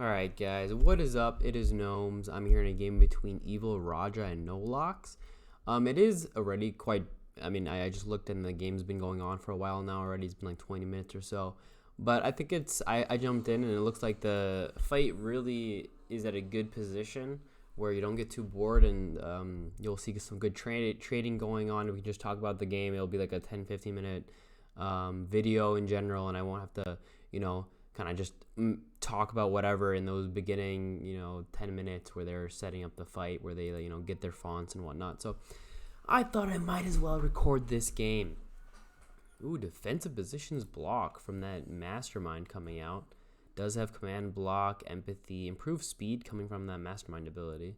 Alright guys, what is up? It is Gnomes. I'm here in a game between EvilRaja and Nolaks. It is already quite, I just looked and the game's been going on for a while now already. It's been like 20 minutes or so. But I think I jumped in and it looks like the fight really is at a good position where you don't get too bored and you'll see some good trading going on. We can just talk about the game. It'll be like a 10-15 minute video in general, and I won't have to, kind of just talk about whatever in those beginning, 10 minutes where they're setting up the fight, where they, get their fonts and whatnot. So I thought I might as well record this game. Ooh, defensive positions block from that mastermind coming out. Does have command block, empathy, improved speed coming from that mastermind ability.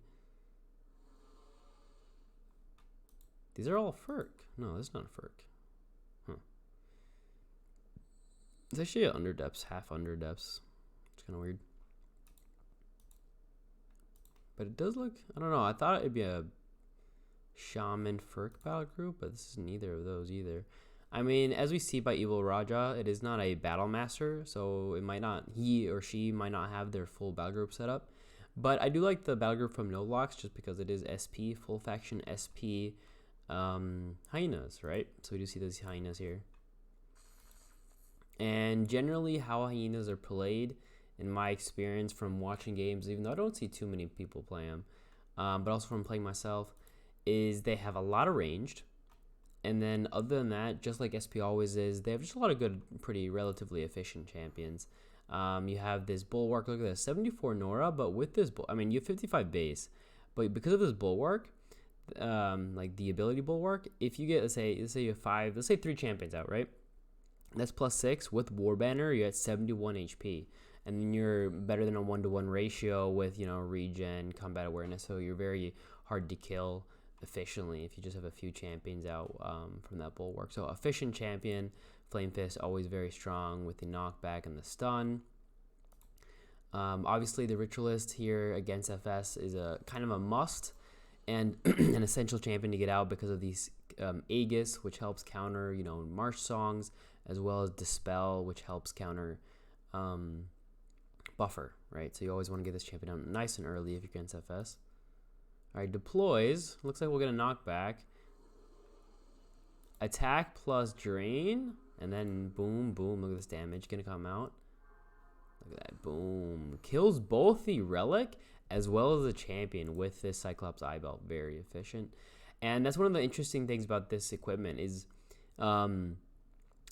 These are all Ferk. No, this is not a Ferk. Huh. It's actually an underdepths, half underdepths. It's kind of weird. But it does look, I don't know, I thought it'd be a Shaman Ferk battle group, but this is neither of those either. I mean, as we see by EvilRaja, it is not a battle master, so it might not, he or she might not have their full battle group set up. But I do like the battle group from Nolaks just because it is SP, full faction SP hyenas, right? So we do see those hyenas here. And generally how hyenas are played, in my experience from watching games, even though I don't see too many people play them, but also from playing myself, is they have a lot of ranged. And then other than that, just like SP always is, they have just a lot of good, pretty relatively efficient champions. You have this Bulwark, look at this, 74 Nora, but with this, you have 55 base. But because of this Bulwark, like the ability Bulwark, if you get, let's say you have let's say 3 champions out, right? That's +6 with War Banner, you're at 71 HP. And then you're better than a 1-to-1 ratio with, regen, combat awareness, so you're very hard to kill efficiently if you just have a few champions out from that Bulwark. So efficient champion, Flame Fist always very strong with the knockback and the stun. Obviously the Ritualist here against FS is a kind of a must and an essential champion to get out because of these Aegis, which helps counter Marsh Songs, as well as Dispel, which helps counter Buffer, right? So you always want to get this champion out nice and early if you're against FS. Alright, deploys. Looks like we'll get a knockback. Attack plus drain. And then boom, boom. Look at this damage gonna come out. Look at that. Boom. Kills both the relic as well as the champion with this Cyclops Eye Belt. Very efficient. And that's one of the interesting things about this equipment is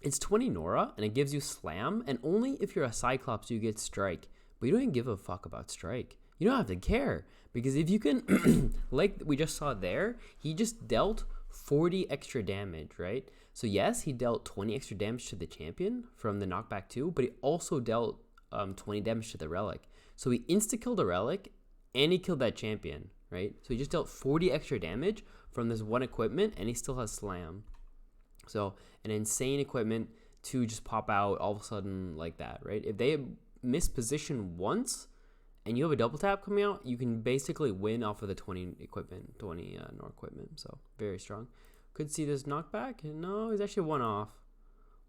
it's 20 Nora and it gives you slam. And only if you're a Cyclops do you get strike. But you don't even give a fuck about strike. You don't have to care, because if you can, like we just saw there, he just dealt 40 extra damage, right? So yes, he dealt 20 extra damage to the champion from the knockback too, but he also dealt 20 damage to the relic. So he insta-killed the relic, and he killed that champion, right? So he just dealt 40 extra damage from this one equipment, and he still has slam. So an insane equipment to just pop out all of a sudden like that, right? If they miss position once, and you have a double tap coming out, you can basically win off of the 20 equipment, 20 Nor equipment. So very strong. Could see this knockback. No, he's actually one off.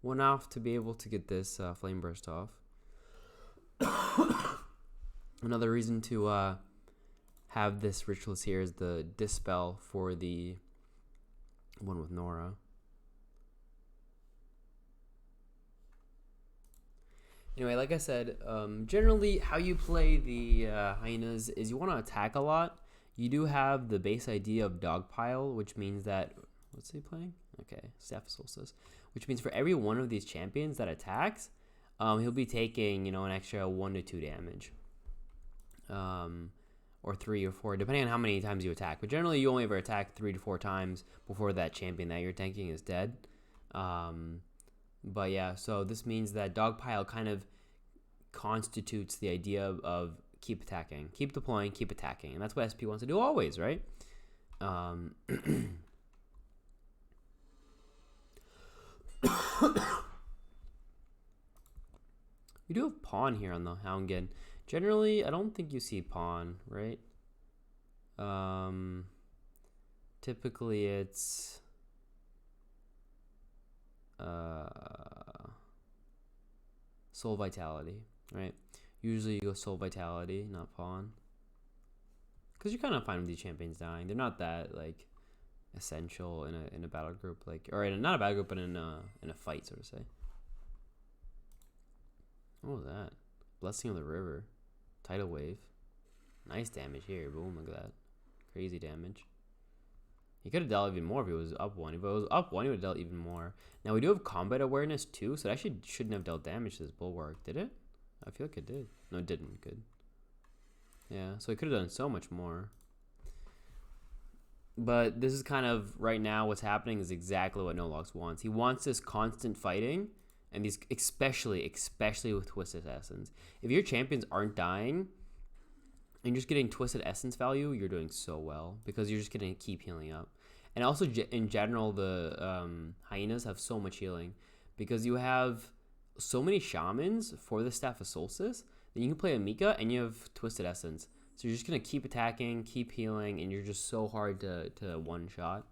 One off to be able to get this flame burst off. Another reason to have this Ritualist here is the Dispel for the one with Nora. Anyway, like I said, generally how you play the hyenas is you want to attack a lot. You do have the base idea of Dogpile, which means that, what's he playing? Okay, Staff of Solstice. Which means for every one of these champions that attacks, he'll be taking, an extra 1 to 2 damage. Or 3 or 4, depending on how many times you attack. But generally you only ever attack 3 to 4 times before that champion that you're tanking is dead. But yeah, so this means that Dogpile kind of constitutes the idea of keep attacking, keep deploying, keep attacking. And that's what SP wants to do always, right? We do have Pawn here on the Houndgen. Generally, I don't think you see Pawn, right? Typically it's Soul Vitality, right? Usually you go Soul Vitality, not Pawn. Because you're kind of fine with these champions dying. They're not that, like, essential in a battle group. Like, or not a battle group, but in a fight, so to say. What was that? Blessing of the River. Tidal Wave. Nice damage here. Boom, look at that. Crazy damage. He could have dealt even more if he was up 1. If it was up 1, he would have dealt even more. Now, we do have combat awareness, too, so it actually shouldn't have dealt damage to this Bulwark. Did it? I feel like it did. No, it didn't. Good. Yeah, so he could have done so much more. But this is kind of, right now, what's happening is exactly what Nolaks wants. He wants this constant fighting, and these, especially with Twisted Essence. If your champions aren't dying, and you're just getting Twisted Essence value, you're doing so well, because you're just going to keep healing up. And also, in general, the Hyenas have so much healing, because you have so many Shamans for the Staff of Solstice, that you can play Amika, and you have Twisted Essence. So you're just going to keep attacking, keep healing, and you're just so hard to one-shot.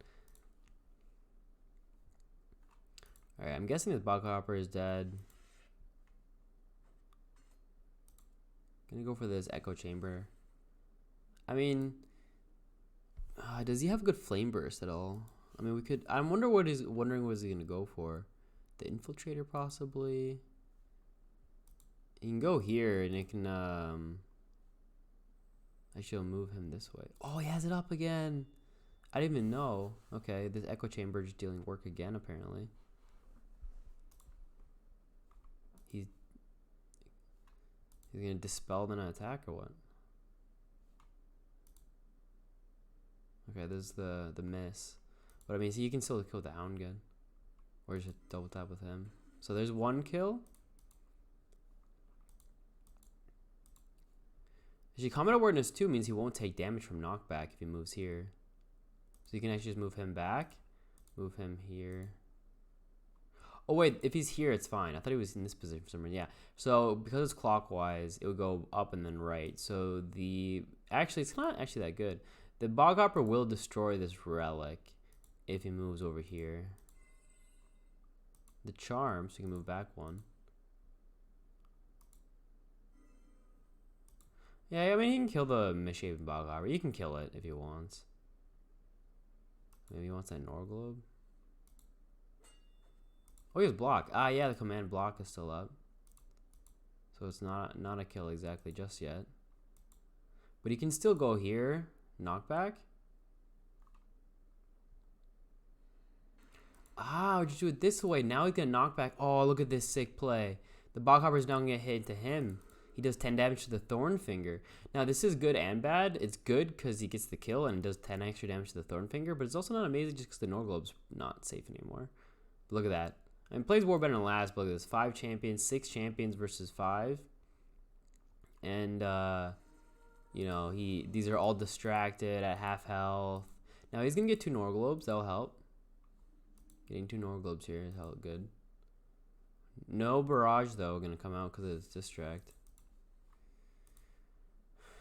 Alright, I'm guessing this Bog Hopper is dead. Gonna go for this Echo Chamber. I mean, does he have good Flame Burst at all? I mean, we could... I'm wondering what he's gonna go for. The Infiltrator, possibly. You can go here, and it can... Actually, I'll move him this way. Oh, he has it up again. I didn't even know. Okay, this Echo Chamber is dealing work again, apparently. He's gonna dispel then attack or what? Okay, this is the miss. But I mean, so you can still kill the Hound Gun. Or just double tap with him. So there's one kill. Actually, combat awareness 2 means he won't take damage from knockback if he moves here. So you can actually just move him back. Move him here. Oh wait, if he's here, it's fine. I thought he was in this position for some reason. Yeah. So because it's clockwise, it would go up and then right. So actually, it's not actually that good. The Bog Hopper will destroy this relic if he moves over here. The Charm, so you can move back 1. Yeah, I mean, he can kill the Misshapen Bog Hopper. You can kill it if he wants. Maybe he wants that Norglobe. Oh, he has block. Ah, yeah, the command block is still up. So it's not a kill exactly just yet. But he can still go here. Knockback. Ah, just do it this way. Now he's gonna knock back. Oh, look at this sick play. The Bog Hopper is now gonna hit into him. He does 10 damage to the Thornfinger. Now, this is good and bad. It's good because he gets the kill and does 10 extra damage to the Thornfinger, but it's also not amazing just because the Norglobe's not safe anymore. Look at that. And plays war better than last, but look at this. 5 champions, 6 champions versus 5. And, you know, these are all distracted at half health. Now, he's going to get 2 Norglobes. That'll help. Getting 2 Norglobes here is hell good. No Barrage, though, going to come out because it's distract.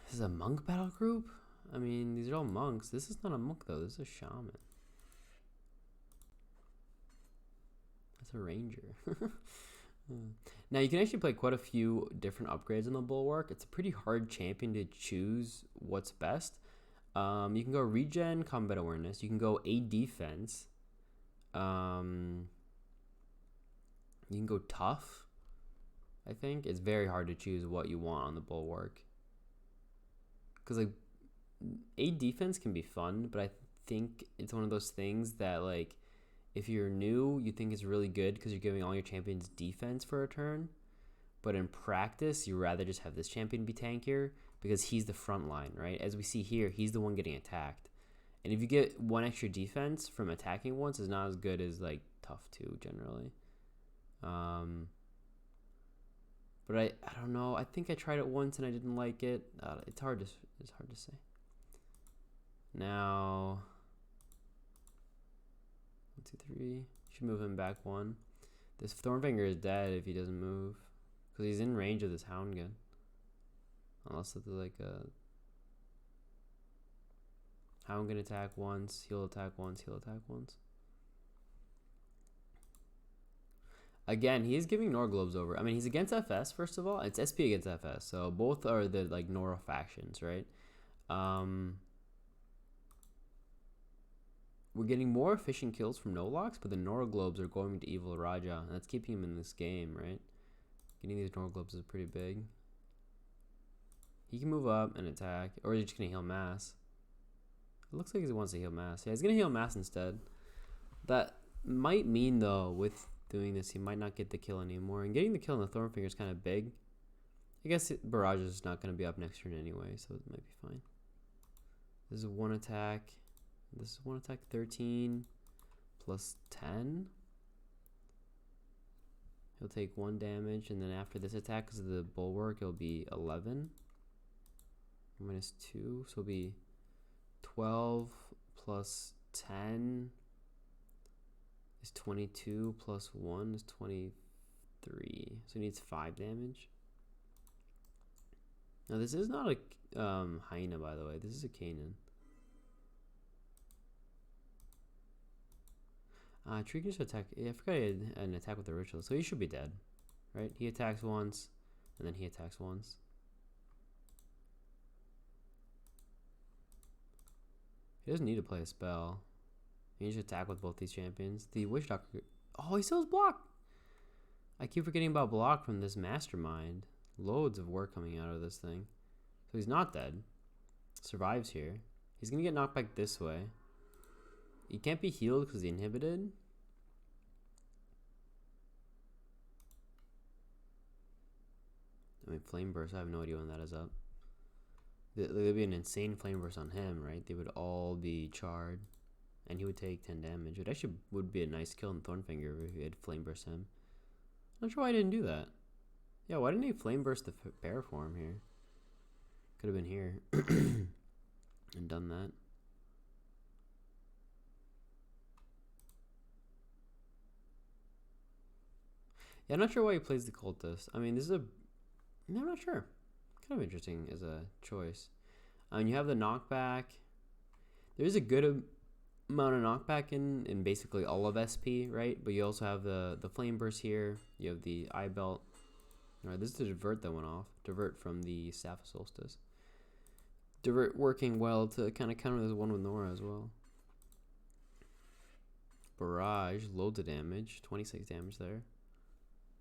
This is a monk battle group? I mean, these are all monks. This is not a monk, though. This is a shaman. That's a ranger. Now, you can actually play quite a few different upgrades in the Bulwark. It's a pretty hard champion to choose what's best. You can go regen, combat awareness. You can go A defense. You can go tough, I think. It's very hard to choose what you want on the Bulwark. Because, like, A defense can be fun, but I think it's one of those things that, like, if you're new, you think it's really good because you're giving all your champions defense for a turn. But in practice, you rather just have this champion be tankier because he's the front line, right? As we see here, he's the one getting attacked. And if you get 1 extra defense from attacking once, it's not as good as, like, tough 2 generally. But I don't know. I think I tried it once and I didn't like it. It's hard to say. Now, 1, 2, 3. Should move him back 1. This Thornfinger is dead if he doesn't move, because he's in range of this Hound Gun. Unless it's like a Hound Gun attack once, he'll attack once, he'll attack once. Again, he is giving Nora globes over. I mean, he's against FS, first of all. It's SP against FS, so both are the, like, Nora factions, right? We're getting more efficient kills from Nolaks, but the Nora globes are going to EvilRaja, and that's keeping him in this game, right? Getting these Nora globes is pretty big. He can move up and attack, or he's just going to heal mass. It looks like he wants to heal mass. Yeah, he's going to heal mass instead. That might mean, though, with doing this, he might not get the kill anymore. And getting the kill on the Thornfinger is kind of big. I guess Barrage is not going to be up next turn anyway, so it might be fine. This is one attack. This is one attack, 13 plus 10. He'll take 1 damage, and then after this attack, because of the bulwark, it'll be 11. Minus 2, so it'll be 12 plus 10 is 22 plus 1 is 23. So he needs 5 damage. Now this is not a Hyaenid, by the way. This is a Canaan. Tree can just attack. Yeah, I forgot he had an attack with the ritual, so he should be dead, right? He attacks once, and then he attacks once. He doesn't need to play a spell. He needs to attack with both these champions. The Witch Doctor. Oh, he still has block. I keep forgetting about block from this mastermind. Loads of work coming out of this thing. So he's not dead. Survives here. He's going to get knocked back this way. He can't be healed because he's inhibited. I mean, Flame Burst, I have no idea when that is up. There'd be an insane Flame Burst on him, right? They would all be charred. And he would take 10 damage. It actually would be a nice kill in Thornfinger if he had Flame Burst him. I'm not sure why I didn't do that. Yeah, why didn't he Flame Burst the Paraform here? Could have been here. And done that. Yeah, I'm not sure why he plays the Cultist. I mean, this is a... I'm not sure. Kind of interesting as a choice. You have the knockback. There is a good amount of knockback in basically all of SP, right? But you also have the Flame Burst here. You have the Eye Belt. All right, this is the Divert that went off. Divert from the Staff of Solstice. Divert working well to kind of counter this one with Nora as well. Barrage, loads of damage. 26 damage there.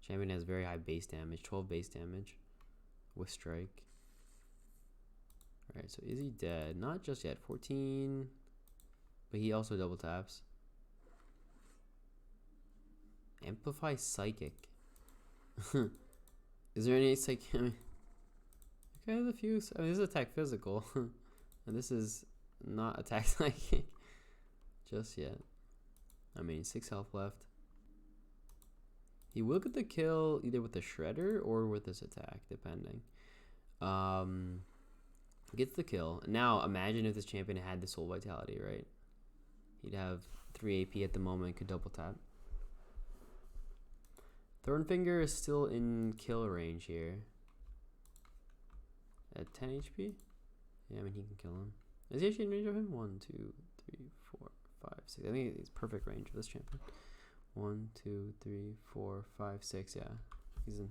Champion has very high base damage. 12 base damage. With Strike. Alright, so is he dead? Not just yet. 14. But he also double taps. Amplify Psychic. Is there any psychic? I mean, okay, there's a few. I mean, this is attack physical. And this is not attack psychic. Just yet. I mean, 6 health left. He will get the kill either with the Shredder or with this attack, depending. Gets the kill. Now, imagine if this champion had the Soul Vitality, right? He'd have 3 AP at the moment, could double tap. Thornfinger is still in kill range here. At 10 HP? Yeah, I mean, he can kill him. Is he actually in range of him? 1, 2, 3, 4, 5, 6. I think he's perfect range of this champion. 1, 2, 3, 4, 5, 6. Yeah, he's in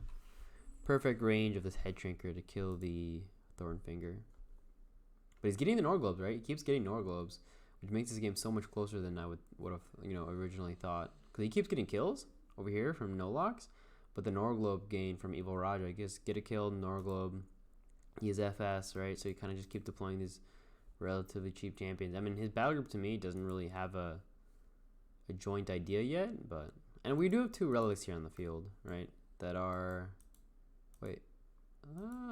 perfect range of this Head Shrinker to kill the Thornfinger. But he's getting the Nora globes, right? He keeps getting Nora globes, which makes this game so much closer than I would have originally thought. Because he keeps getting kills over here from Nolaks, but the Nora globe gain from EvilRaja. I guess get a kill, Nora globe. He has FS, right? So you kind of just keep deploying these relatively cheap champions. I mean, his battle group to me doesn't really have a joint idea yet, and we do have 2 relics here on the field, right? That are, wait,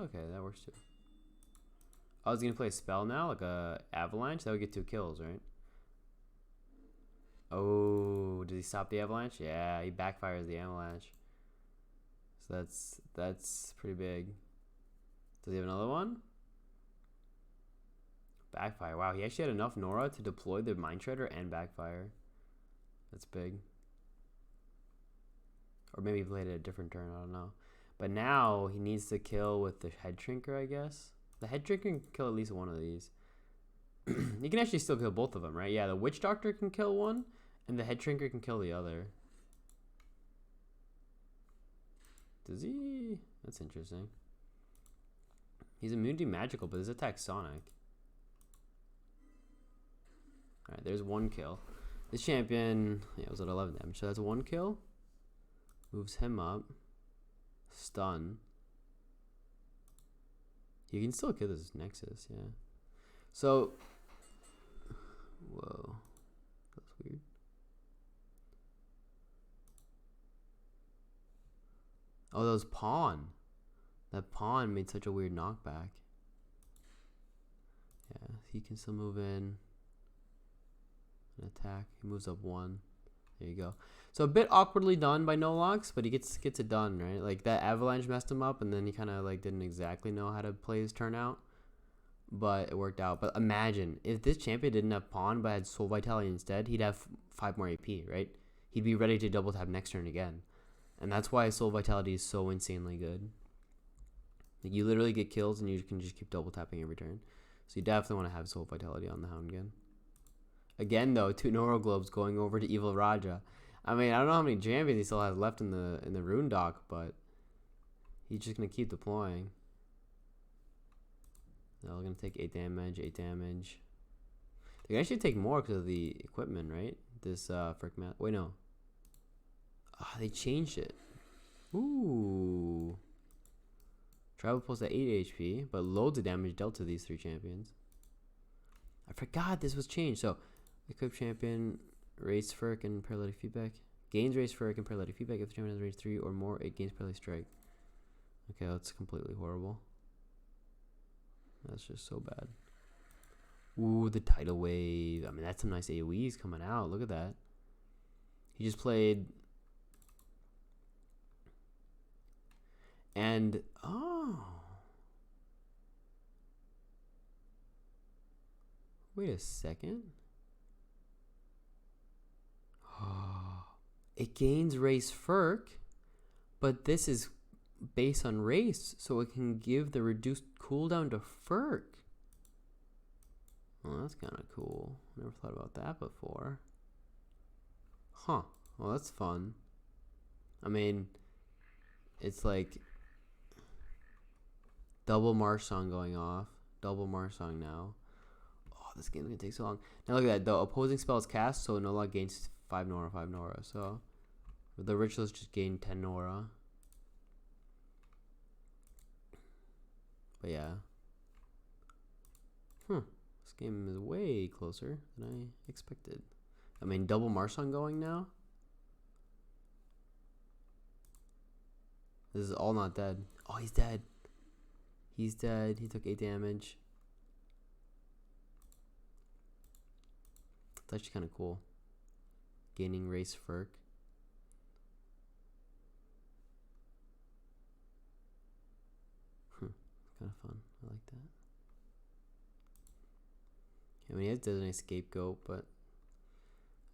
okay, that works too. I was gonna play a spell now, like a avalanche. That would get 2 kills, right? Oh, did he stop the avalanche? Yeah, he backfires the avalanche. So that's pretty big. Does he have another one? Backfire. Wow, he actually had enough Nora to deploy the Mind Shredder and backfire. That's big. Or maybe he played it a different turn, I don't know. But now he needs to kill with the Head Shrinker, I guess. The Head Shrinker can kill at least one of these. He can actually still kill both of them, right? Yeah, the Witch Doctor can kill one, and the Head Shrinker can kill the other. Does he? That's interesting. He's immunity magical, but his attack's sonic. Alright, there's one kill. This champion, yeah, was at 11 damage, so that's one kill. Moves him up. Stun. You can still kill this Nexus, yeah. So, whoa, that's weird. Oh, that was Pawn. That Pawn made such a weird knockback. Yeah, he can still move in and attack. He moves up one. There you go. So a bit awkwardly done by Nolaks, but he gets it done, right? Like that avalanche messed him up, and then he kind of like didn't exactly know how to play his turn out, but it worked out. But imagine if this champion didn't have Pawn but had Soul Vitality instead, he'd have 5 more AP, right? He'd be ready to double tap next turn again, and that's why Soul Vitality is so insanely good. Like you literally get kills and you can just keep double tapping every turn. So you definitely want to have Soul Vitality on the Hound again. Again though, 2 Neuro Globes going over to EvilRaja. I mean, I don't know how many champions he still has left in the rune dock, but he's just gonna keep deploying. They're all gonna take 8 damage, 8 damage. They can actually take more because of the equipment, right? This frick map. Wait, no. Ah, they changed it. Ooh. Travel pulse at 8 HP, but loads of damage dealt to these 3 champions. I forgot this was changed. So, equip champion, raise Furk and paralytic feedback. Gains raise Furk and paralytic feedback. If the champion has raised 3 or more, it gains paralytic strike. Okay, that's completely horrible. That's just so bad. Ooh, the tidal wave. I mean, that's some nice AoEs coming out. Look at that. He just played. And, oh. Wait a second. It gains race Furk, but this is based on race, so it can give the reduced cooldown to Furk. Well, that's kind of cool. Never thought about that before. Huh. Well, that's fun. I mean, it's like double Marsh Song going off. Double Marsh Song now. Oh, this game's gonna take so long. Now look at that. The opposing spell is cast, so Nolak gains 5 Nora, 5 Nora. So the Ritualist just gained 10 Nora. But yeah. This game is way closer than I expected. I mean, double Marson going now. This is all not dead. Oh, he's dead. He's dead. He took 8 damage. It's actually kind of cool. Gaining race Furk. Kind of fun. I like that. I mean, he has Designated Scapegoat, but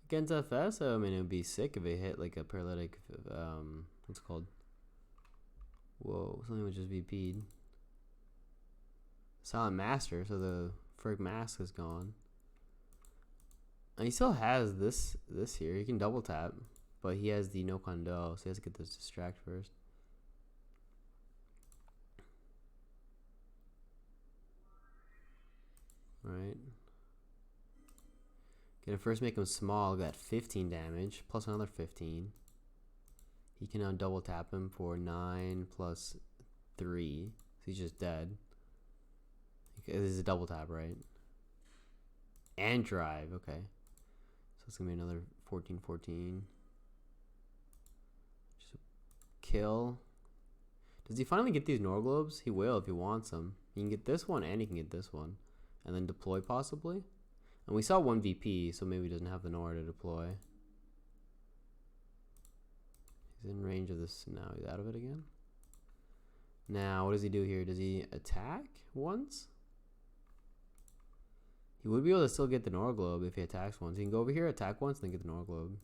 against FS, I mean, it would be sick if it hit like a paralytic. What's it called? Whoa, something would just be VP'd. Silent Master, so the Furk mask is gone. And he still has this here. He can double tap, but he has the no condo, so he has to get this distract first. Right. Gonna first make him small, got 15 damage, plus another 15. He can now double tap him for 9 plus 3. So he's just dead. This is a double tap, right? And drive, okay. So it's gonna be another 14, 14. Just a kill. Does he finally get these Norglobes? He will if he wants them. He can get this one and he can get this one. And then deploy possibly. And we saw 1 VP, so maybe he doesn't have the Nora to deploy. He's in range of this now. He's out of it again. Now, what does he do here? Does he attack once? He would be able to still get the Nora Globe if he attacks once. He can go over here, attack once, and then get the Nora Globe.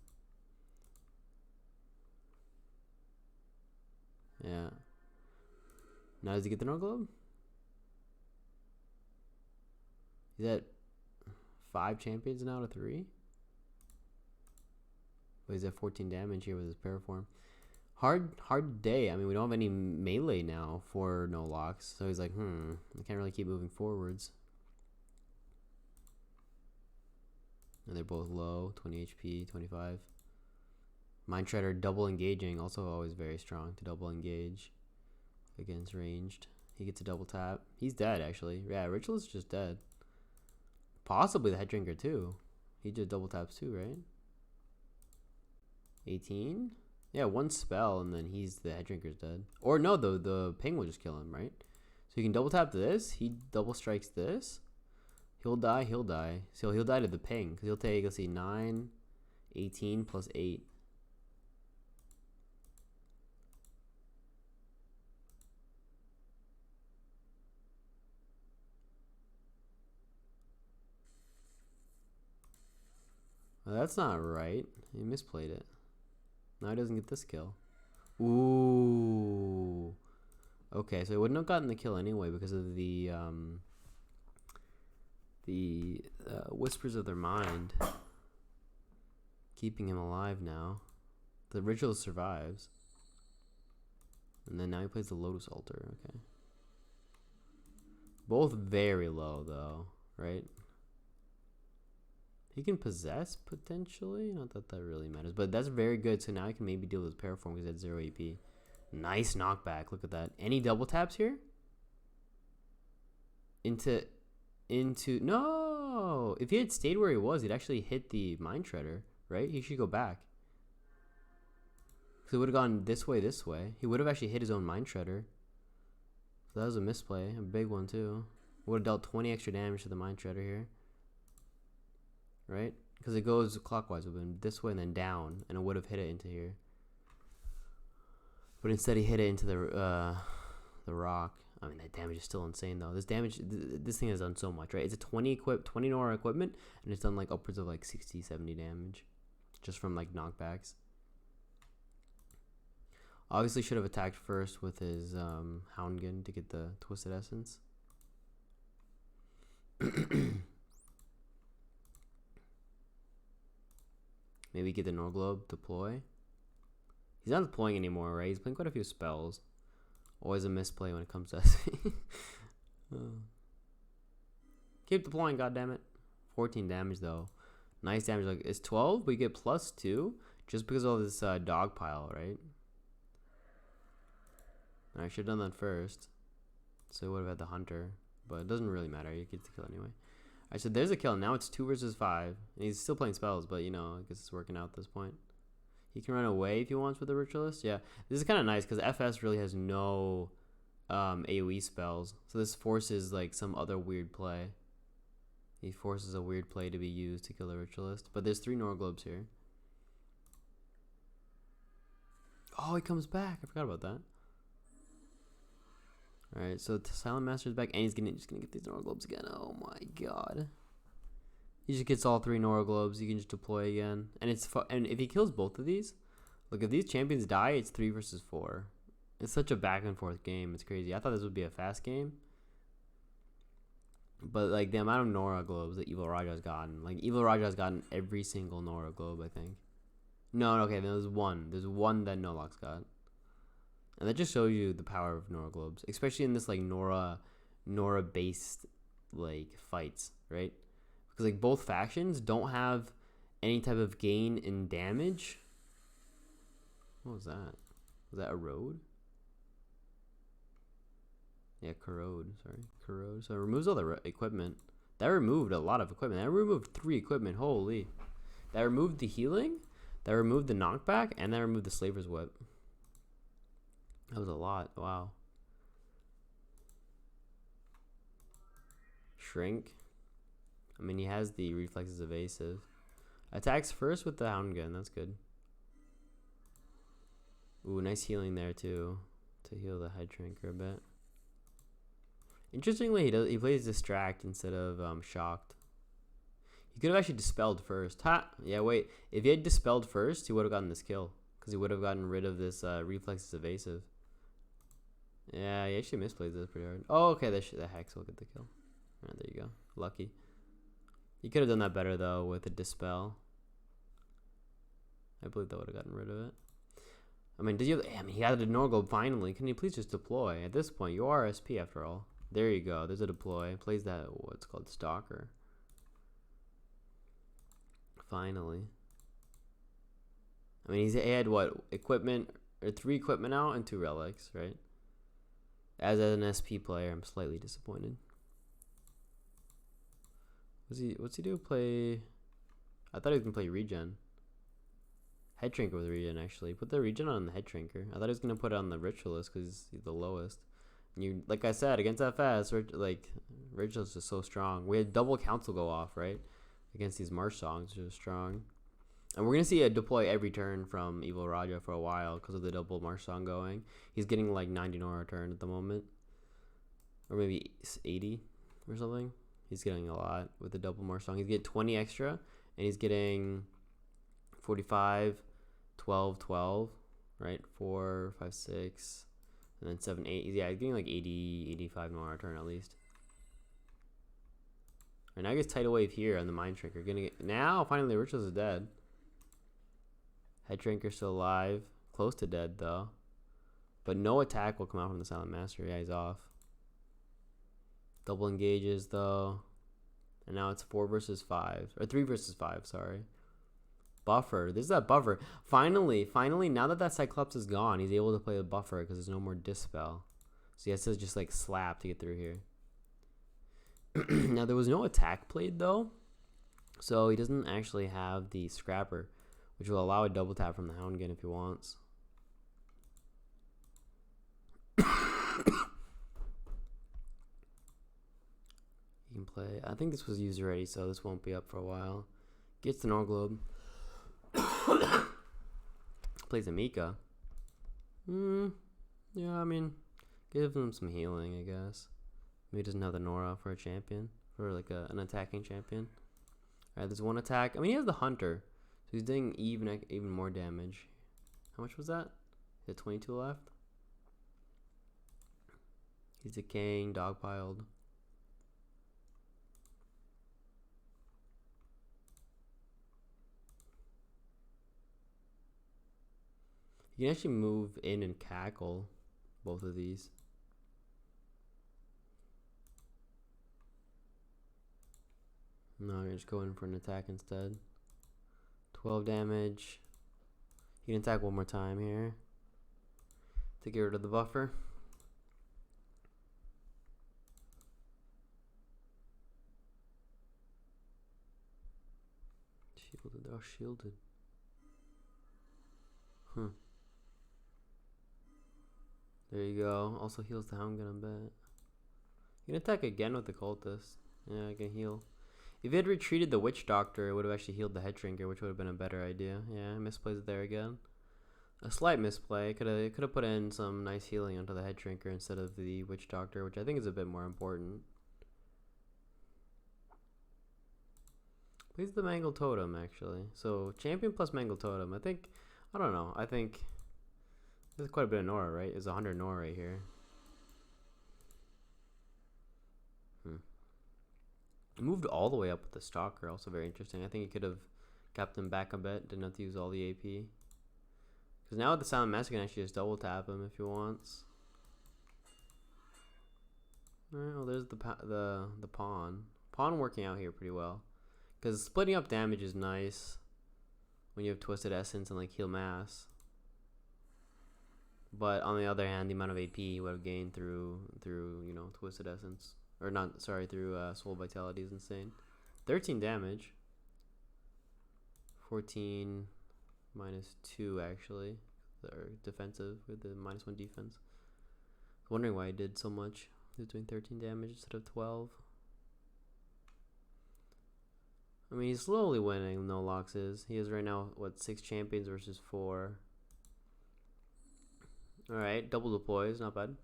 Yeah. Now does he get the Nora Globe? He's at 5 champions now to 3. But he's at 14 damage here with his Paraform. Hard day. I mean, we don't have any melee now for Nolaks, so he's like, I can't really keep moving forwards. And they're both low, 20 HP, 25. Mind Shredder double engaging, also always very strong to double engage against ranged. He gets a double tap. He's dead, actually. Yeah, Ritual's just dead. Possibly the Head Drinker, too. He just double taps, too, right? 18? Yeah, one spell, and then the Head Drinker's dead. Or no, the ping will just kill him, right? So you can double tap this. He double strikes this. He'll die. So he'll die to the ping, because he'll take, let's see, 9, 18 plus 8. Well, that's not right. He misplayed it. Now he doesn't get this kill. Ooh. Okay, so he wouldn't have gotten the kill anyway because of the whispers of their mind keeping him alive now. The ritual survives. And then now he plays the Lotus Altar. Okay. Both very low though, right? He can possess potentially. Not that that really matters, but that's very good. So now I can maybe deal with Paraform because that's 0 AP. Nice knockback. Look at that. Any double taps here? Into no. If he had stayed where he was, he'd actually hit the Mind Shredder, right? He should go back. So he would have gone this way. He would have actually hit his own Mind Shredder. So that was a misplay, a big one too. Would have dealt 20 extra damage to the Mind Shredder here. Right? Because it goes clockwise. It would have been this way and then down, and it would have hit it into here. But instead, he hit it into the rock. I mean, that damage is still insane, though. This damage, this thing has done so much, right? It's a 20 Nora equipment, and it's done like upwards of like 60, 70 damage, just from like knockbacks. Obviously, should have attacked first with his Hound Gun to get the Twisted Essence. Maybe get the Norglobe deploy. He's not deploying anymore, right? He's playing quite a few spells. Always a misplay when it comes to SP. Keep deploying, goddammit. 14 damage though. Nice damage. Like it's 12, but you get +2 just because of this dog pile, right? I should have done that first. So he would have had the hunter. But it doesn't really matter. You get the kill anyway. Alright, so there's a kill. Now it's 2 versus 5. And he's still playing spells, but you know, I guess it's working out at this point. He can run away if he wants with the Ritualist. Yeah, this is kind of nice because FS really has no AoE spells. So this forces like some other weird play. He forces a weird play to be used to kill the Ritualist. But there's 3 Norglobes here. Oh, he comes back. I forgot about that. Alright, so the Silent Master's back, and he's just gonna get these Norglobes again. Oh my god. He just gets all 3 Norglobes. You can just deploy again. And and if he kills both of these, look, if these champions die, it's 3 versus 4. It's such a back and forth game. It's crazy. I thought this would be a fast game. But like the amount of Nora globes that EvilRaja has gotten. Like EvilRaja has gotten every single Nora globe, I think. No, okay, there's one. There's one that Nolaks got. And that just shows you the power of Nora globes. Especially in this like Nora based like fights, right? Because like both factions don't have any type of gain in damage. What was that? Was that Erode? Yeah, Corrode. Sorry, Corrode. So it removes all the equipment. That removed a lot of equipment. That removed 3 equipment. Holy. That removed the healing. That removed the knockback. And that removed the Slaver's Whip. That was a lot. Wow. Shrink. I mean, he has the reflexes evasive. Attacks first with the Hound Gun. That's good. Ooh, nice healing there too, to heal the Head Drinker a bit. Interestingly, he plays Distract instead of Shocked. He could have actually Dispelled first. Ha! Yeah, wait. If he had Dispelled first, he would have gotten this kill. Because he would have gotten rid of this reflexes evasive. Yeah, he actually misplays this pretty hard. Oh, okay. The Hex will get the kill. Alright, there you go. Lucky. He could have done that better, though, with a Dispel. I believe that would have gotten rid of it. I mean, did you? I mean, he had a Norglobe finally. Can you please just deploy? At this point, you are SP after all. There you go. There's a deploy. Plays that what's called Stalker. Finally. I mean, he had what equipment or 3 equipment out and 2 relics, right? As an SP player, I'm slightly disappointed. What's he do? Play? I thought he was gonna play regen. Head Trinker with regen actually. Put the regen on the Head Trinker. I thought he was gonna put it on the Ritualist because he's the lowest. And you, like I said, against FS, like Ritualist is so strong. We had double council go off right against these Marsh songs, which is strong. And we're gonna see a deploy every turn from EvilRaja for a while because of the double Marsh song going. He's getting like 90 Nora a turn at the moment, or maybe 80 or something. He's getting a lot with the double Marsh song. He's getting 20 extra, and he's getting 45, 12, 12, right? 4, 5, 6, and then 7, 8. Yeah, he's getting like 80, 85 Nora a turn at least. Right now, he gets Tidal Wave here on the Mind Shrinker. Now, finally, Rituals is dead. Head Shrinker still alive. Close to dead, though. But no attack will come out from the Silent Master. Yeah, he's off. Double engages, though. And now it's 4 versus 5. Or 3 versus 5, sorry. Buffer. This is that buffer. Finally, now that Cyclops is gone, he's able to play a buffer because there's no more Dispel. So he has to just, like, slap to get through here. Now, there was no attack played, though. So he doesn't actually have the Scrapper, which will allow a double tap from the Houndkin if he wants. He can play. I think this was used already, so this won't be up for a while. Gets the Norglobe. Plays a Mika. Yeah, I mean, give him some healing, I guess. Maybe he doesn't have the Nora for a champion, for like an attacking champion. Alright, there's 1 attack. I mean, he has the Hunter, so he's doing even more damage. How much was that? Is it 22 left? He's decaying, dogpiled. You can actually move in and cackle both of these. No, you're just going for an attack instead. 12 damage. You can attack one more time here to get rid of the buffer. Shielded. Oh, shielded. There you go. Also heals the Houndkin a bit. You can attack again with the Cultist. Yeah, I can heal. If it had retreated the Witch Doctor, it would have actually healed the Head Shrinker, which would have been a better idea. Yeah, misplays it there again. A slight misplay. Could have put in some nice healing onto the Head Shrinker instead of the Witch Doctor, which I think is a bit more important. Plays the Mangled Totem, actually. So, champion plus Mangled Totem. I don't know. I think there's quite a bit of Nora, right? There's 100 Nora right here. Moved all the way up with the Stalker, also very interesting. I think he could have kept him back a bit, didn't have to use all the AP. Because now with the Silent Master, you can actually just double tap him if he wants. Alright, well there's the Pawn. Pawn working out here pretty well. Because splitting up damage is nice when you have Twisted Essence and like Heal Mass. But on the other hand, the amount of AP he would have gained through you know, Twisted Essence. Or not, sorry, through Soul Vitality is insane. 13 damage. 14 minus 2, actually. Or defensive with the -1 defense. Wondering why he did so much. He was doing 13 damage instead of 12. I mean, he's slowly winning, Nolaks is. He is right now, what, 6 champions versus 4. Alright, double deploys, not bad.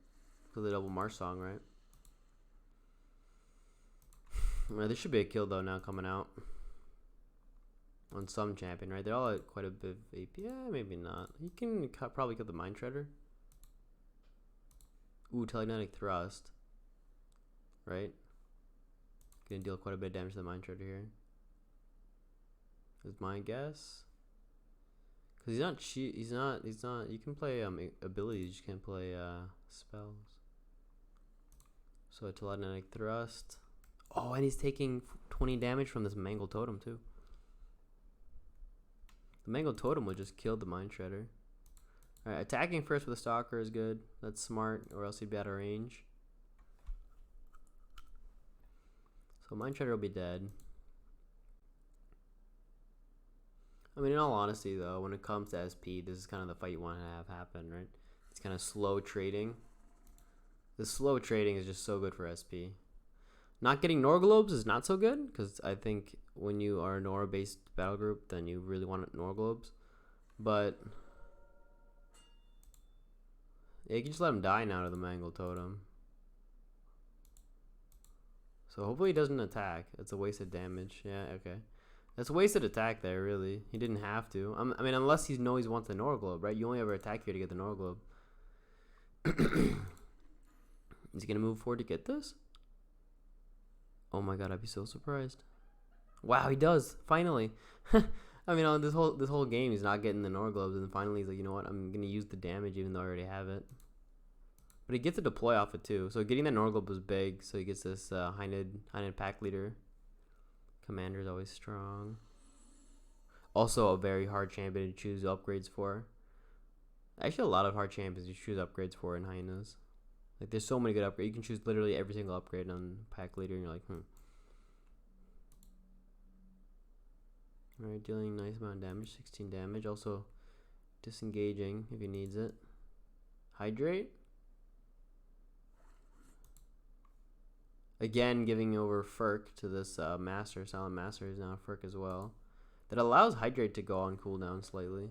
For the double Marsh song, right? Well, there should be a kill though now coming out on some champion, right? They're all at quite a bit of AP. Yeah, maybe not. He can probably kill the Mind Shredder. Ooh, Telekinetic Thrust. Right? Gonna deal quite a bit of damage to the Mind Shredder here. Is my guess. Cause he's not cheat. He's not. You can play abilities. You can't play spells. So telekinetic thrust. Oh, and he's taking 20 damage from this mangled totem too. The mangled totem would just kill the mind shredder. All right, attacking first with a stalker is good. That's smart, or else he'd be out of range. So mind shredder will be dead. I mean, in all honesty, though, when it comes to SP, this is kind of the fight you want to have happen, right? It's kind of slow trading. The slow trading is just so good for SP. Not getting Norglobes is not so good, because I think when you are a Nora-based battle group, then you really want Norglobes. But yeah, you can just let him die now to the Mangled Totem. So hopefully he doesn't attack. It's a wasted damage. Yeah, okay. That's a wasted attack there, really. He didn't have to. I mean, unless he knows he wants the Norglobe, right? You only ever attack here to get the Norglobe. Is he going to move forward to get this? Oh my god, I'd be so surprised. Wow, he does. Finally. I mean, this whole game he's not getting the Norglobes, and then finally he's like, you know what? I'm going to use the damage even though I already have it. But he gets a deploy off it too. So getting that Norglobe was big. So he gets this Hyaenid pack leader. Commander is always strong. Also a very hard champion to choose upgrades for. Actually, a lot of hard champions you choose upgrades for in Hyenas. Like, there's so many good upgrades. You can choose literally every single upgrade on pack leader, and you're like, Alright, dealing nice amount of damage, 16 damage. Also, disengaging if he needs it. Hydrate. Again, giving over Furk to this Master. Silent Master is now Furk as well. That allows Hydrate to go on cooldown slightly.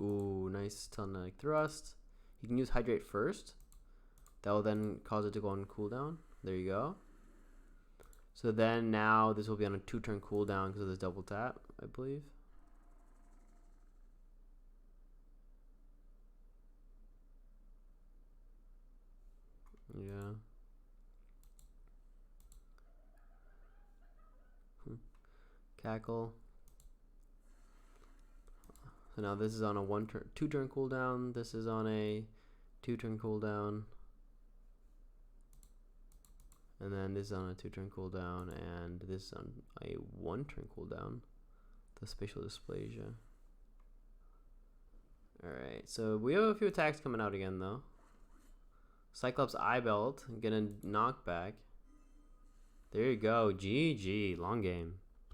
Ooh, nice telekinetic thrust. You can use Hydrate first. That will then cause it to go on cooldown. There you go. So then now this will be on a 2-turn cooldown because of this double tap, I believe. Yeah. Cackle. So now this is on a 2-turn cooldown. This is on a 2-turn cooldown. And then this is on a 2-turn cooldown, and this is on a 1-turn cooldown. The spatial dysplasia. Alright, so we have a few attacks coming out again though. Cyclops Eye Belt, get a knockback. There you go, GG, long game.